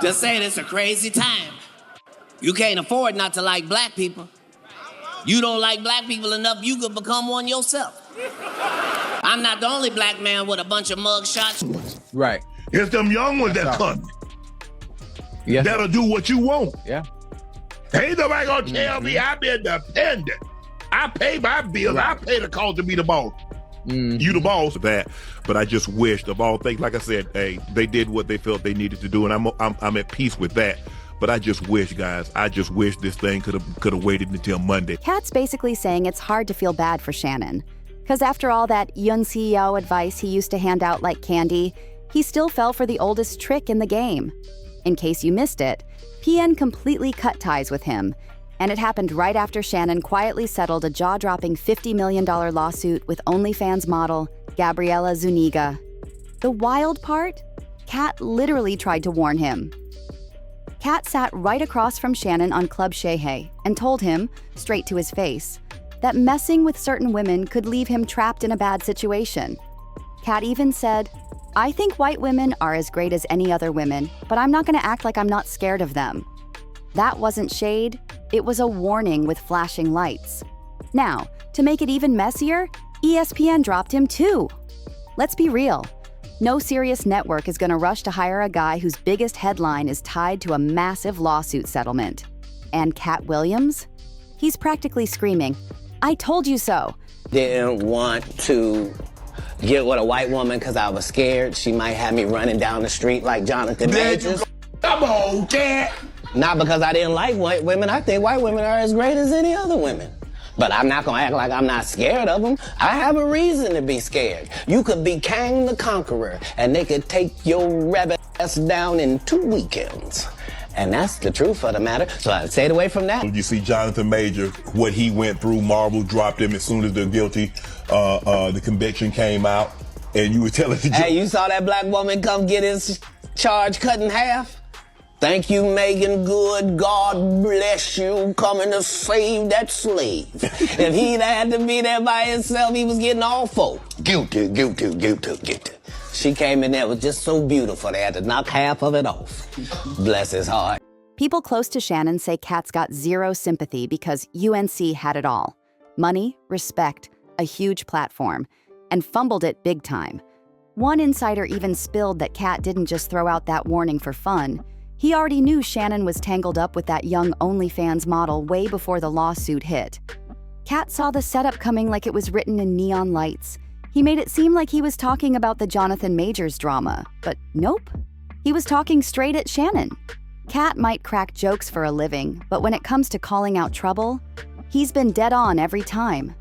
Just saying, it's a crazy time. You can't afford not to like black people. You don't like black people enough, you could become one yourself. I'm not the only black man with a bunch of mug shots. Right. It's them young ones that come. Yes. That'll do what you want. Yeah. Ain't nobody gonna tell me I'm independent. I pay my bills. Right. I pay the cost to be the boss. You the boss of that. But I just wished of all things, like I said, hey, they did what they felt they needed to do, and I'm at peace with that. But I just wish, guys, this thing could have waited until Monday. Katt's basically saying it's hard to feel bad for Shannon. Because after all that young CEO advice he used to hand out like candy, he still fell for the oldest trick in the game. In case you missed it, PN completely cut ties with him. And it happened right after Shannon quietly settled a jaw-dropping $50 million lawsuit with OnlyFans model Gabriela Zuniga. The wild part? Katt literally tried to warn him. Katt sat right across from Shannon on Club Shay Hay and told him, straight to his face, that messing with certain women could leave him trapped in a bad situation. Katt even said, "I think white women are as great as any other women, but I'm not gonna act like I'm not scared of them." That wasn't shade, it was a warning with flashing lights. Now, to make it even messier, ESPN dropped him too. Let's be real. No serious network is gonna rush to hire a guy whose biggest headline is tied to a massive lawsuit settlement. And Katt Williams? He's practically screaming, "I told you so." Didn't want to get with a white woman because I was scared she might have me running down the street like Jonathan Majors. Come on, Katt. Not because I didn't like white women. I think white women are as great as any other women. But I'm not gonna act like I'm not scared of them. I have a reason to be scared. You could be Kang the Conqueror, and they could take your rabbit ass down in 2 weekends. And that's the truth of the matter, so I stayed away from that. You see Jonathan Major, what he went through, Marvel dropped him as soon as the conviction came out, and you were telling the Hey, you saw that black woman come get his charge cut in half? Thank you, Megan Good. God bless you coming to save that slave. If he'd had to be there by himself, he was getting all four. Guilty, guilty, guilty, guilty. She came in there, was just so beautiful, they had to knock half of it off. Bless his heart. People close to Shannon say Katt's got zero sympathy because UNC had it all. Money, respect, a huge platform, and fumbled it big time. One insider even spilled that Katt didn't just throw out that warning for fun. He already knew Shannon was tangled up with that young OnlyFans model way before the lawsuit hit. Katt saw the setup coming like it was written in neon lights. He made it seem like he was talking about the Jonathan Majors drama, but nope. He was talking straight at Shannon. Katt might crack jokes for a living, but when it comes to calling out trouble, he's been dead on every time.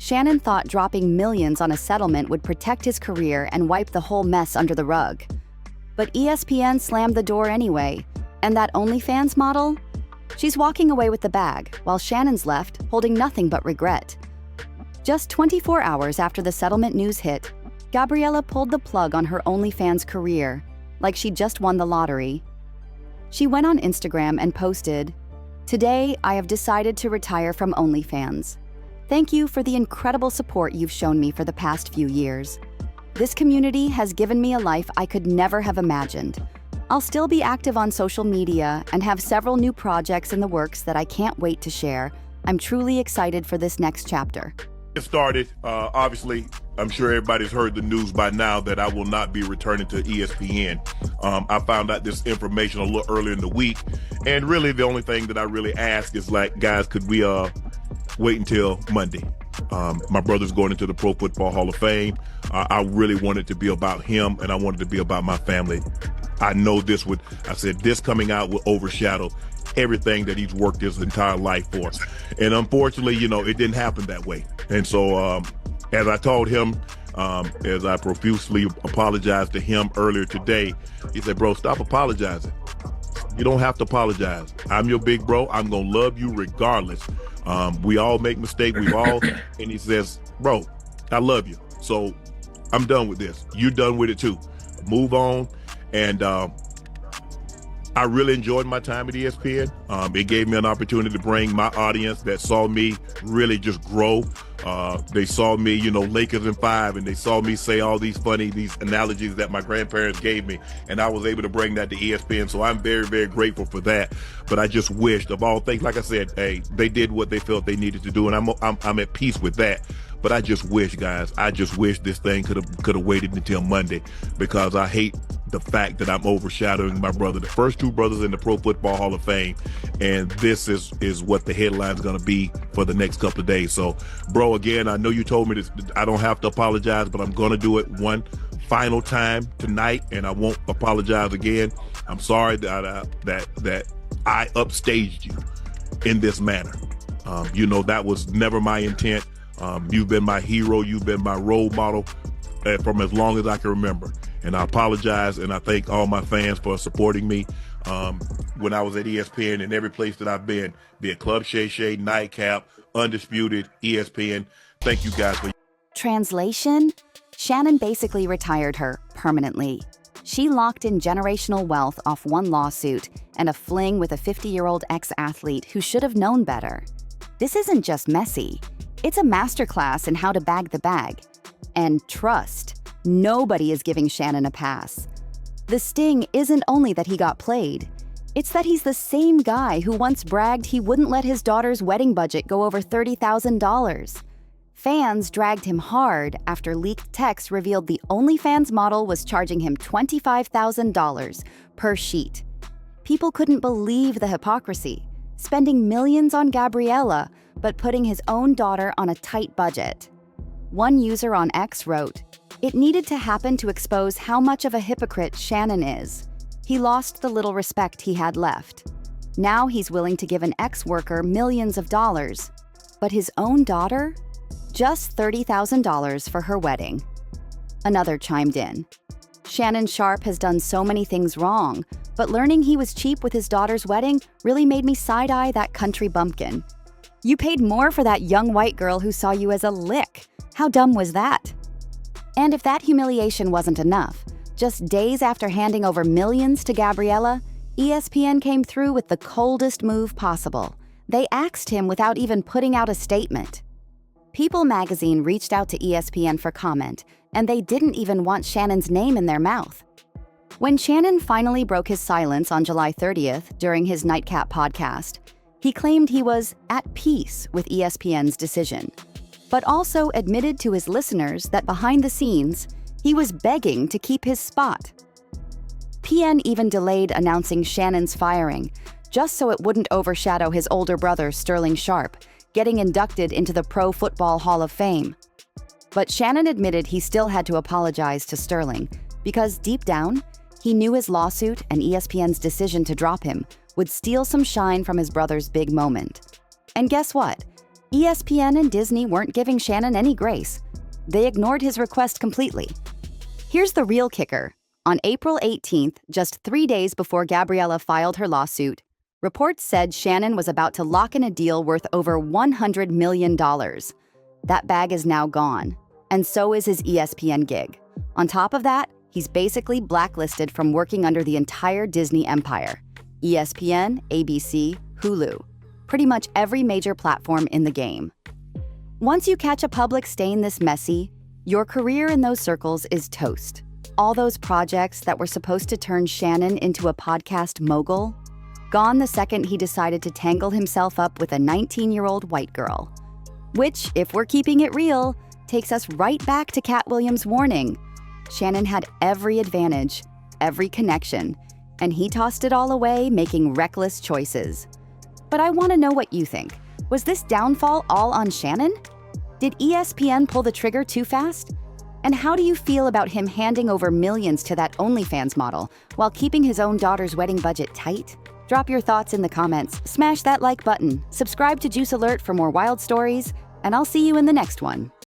Shannon thought dropping millions on a settlement would protect his career and wipe the whole mess under the rug. But ESPN slammed the door anyway, and that OnlyFans model? She's walking away with the bag, while Shannon's left, holding nothing but regret. Just 24 hours after the settlement news hit, Gabriela pulled the plug on her OnlyFans career, like she just won the lottery. She went on Instagram and posted, "Today, I have decided to retire from OnlyFans. Thank you for the incredible support you've shown me for the past few years. This community has given me a life I could never have imagined. I'll still be active on social media and have several new projects in the works that I can't wait to share. I'm truly excited for this next chapter." It started, obviously, I'm sure everybody's heard the news by now that I will not be returning to ESPN. I found out this information a little earlier in the week, and really the only thing that I really ask is, like, guys, could we wait until Monday? My brother's going into the Pro Football Hall of Fame. I really wanted it to be about him, and I wanted it to be about my family. I know this coming out will overshadow everything that he's worked his entire life for. And unfortunately, it didn't happen that way. And so, as I told him, as I profusely apologized to him earlier today, he said, "Bro, stop apologizing. You don't have to apologize. I'm your big bro. I'm going to love you regardless. We all make mistakes. And he says, "Bro, I love you. So I'm done with this. You're done with it too. Move on." And I really enjoyed my time at ESPN. It gave me an opportunity to bring my audience that saw me really just grow They saw me, Lakers in 5, and they saw me say all these analogies that my grandparents gave me, and I was able to bring that to ESPN. So I'm very, very grateful for that. But I just wished, of all things, like I said, hey, they did what they felt they needed to do, and I'm at peace with that. But I just wish, guys, this thing could have waited until Monday, because I hate the fact that I'm overshadowing my brother, the first 2 brothers in the Pro Football Hall of Fame, and this is what the headline's going to be for the next couple of days. So, bro, again, I know you told me this, I don't have to apologize, but I'm going to do it one final time tonight, and I won't apologize again. I'm sorry that I upstaged you in this manner. That was never my intent. You've been my hero. You've been my role model from as long as I can remember. And I apologize, and I thank all my fans for supporting me when I was at ESPN and every place that I've been, be it Club Shay Shay, Nightcap, Undisputed, ESPN. Thank you guys for... Translation? Shannon basically retired her permanently. She locked in generational wealth off one lawsuit and a fling with a 50-year-old ex-athlete who should have known better. This isn't just messy. It's a masterclass in how to bag the bag. And trust. Nobody is giving Shannon a pass. The sting isn't only that he got played. It's that he's the same guy who once bragged he wouldn't let his daughter's wedding budget go over $30,000. Fans dragged him hard after leaked texts revealed the OnlyFans model was charging him $25,000 per sheet. People couldn't believe the hypocrisy, spending millions on Gabriella, but putting his own daughter on a tight budget. One user on X wrote, "It needed to happen to expose how much of a hypocrite Shannon is. He lost the little respect he had left. Now he's willing to give an ex-worker millions of dollars. But his own daughter? Just $30,000 for her wedding." Another chimed in. "Shannon Sharpe has done so many things wrong, but learning he was cheap with his daughter's wedding really made me side-eye that country bumpkin. You paid more for that young white girl who saw you as a lick. How dumb was that?" And if that humiliation wasn't enough, just days after handing over millions to Gabriella, ESPN came through with the coldest move possible. They axed him without even putting out a statement. People magazine reached out to ESPN for comment, and they didn't even want Shannon's name in their mouth. When Shannon finally broke his silence on July 30th during his Nightcap podcast, he claimed he was at peace with ESPN's decision, but also admitted to his listeners that behind the scenes, he was begging to keep his spot. PN even delayed announcing Shannon's firing, just so it wouldn't overshadow his older brother, Sterling Sharpe, getting inducted into the Pro Football Hall of Fame. But Shannon admitted he still had to apologize to Sterling, because deep down, he knew his lawsuit and ESPN's decision to drop him would steal some shine from his brother's big moment. And guess what? ESPN and Disney weren't giving Shannon any grace. They ignored his request completely. Here's the real kicker. On April 18th, just 3 days before Gabriella filed her lawsuit, reports said Shannon was about to lock in a deal worth over $100 million. That bag is now gone, and so is his ESPN gig. On top of that, he's basically blacklisted from working under the entire Disney empire. ESPN, ABC, Hulu. Pretty much every major platform in the game. Once you catch a public stain this messy, your career in those circles is toast. All those projects that were supposed to turn Shannon into a podcast mogul, gone the second he decided to tangle himself up with a 19-year-old white girl. Which, if we're keeping it real, takes us right back to Katt Williams' warning. Shannon had every advantage, every connection, and he tossed it all away, making reckless choices. But I want to know what you think. Was this downfall all on Shannon? Did ESPN pull the trigger too fast? And how do you feel about him handing over millions to that OnlyFans model while keeping his own daughter's wedding budget tight? Drop your thoughts in the comments, smash that like button, subscribe to Juice Alert for more wild stories, and I'll see you in the next one.